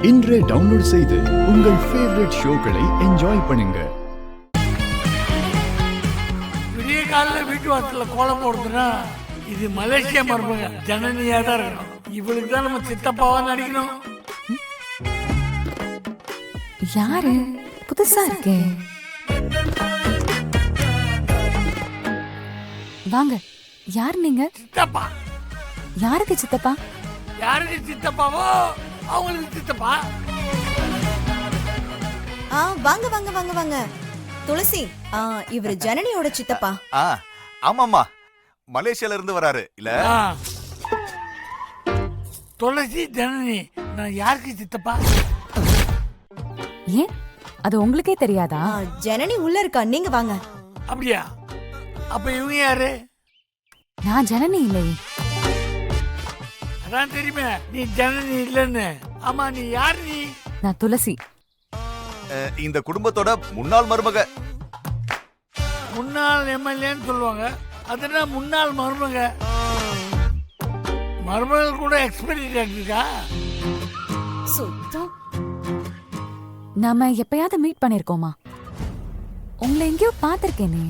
இன்றே டவுன்லோட் செய்து உங்கள் ஃபேவரட் ஷோக்களை என்ஜாய் பண்ணுங்க. விடிய காலையில் வீட்டு வாசல்ல கோலம் போடுறதுன்னா இது மலேசியா மருமக ஜனனியா தான் இருக்கணும். இவளுக்கு தான் நம்ம சித்தப்பாவா நடிக்கணும். யாரு புதுசா இருக்கே? வாங்க. யார் நீங்க? சித்தப்பா. யாருக்கு சித்தப்பா? யாருக்கு சித்தப்பாவோ அவங்களுக்கு சித்தப்பா. வாங்க வாங்க வாங்க வாங்க. துளசி, இவரு ஜனனியோட சித்தப்பா. ஆமாமா, மலேசியால இருந்து வராரு இல்ல? துளசி ஜனனி, நான் யாருக்கு சித்தப்பா? ஏன் அது உங்களுக்கே தெரியாதா? ஜனனி உள்ள இருக்கா, நீங்க வாங்க. அப்படியா? அப்ப இவங்க யாரு? நான் ஜனனி இல்லையே. அதான் தெரியுமே நீ ஜனனி இல்லன்னு. ஆமா, நீ யார்? நீ? நான் துளசி. இந்த குடும்பத்தோட முன்னாள் மருமக. முன்னாள் எம்எல்ஏன்னு சொல்லுவாங்க. அதுனா முன்னாள் மருமக. மருமகள் கூட எக்ஸ்பீரியன்ஸ் இருக்கா? சுத்தம். நாம எப்பயாவது மீட் பண்ணிருக்கோமா? உங்களை எங்கேயோ பாத்திருக்கேனே.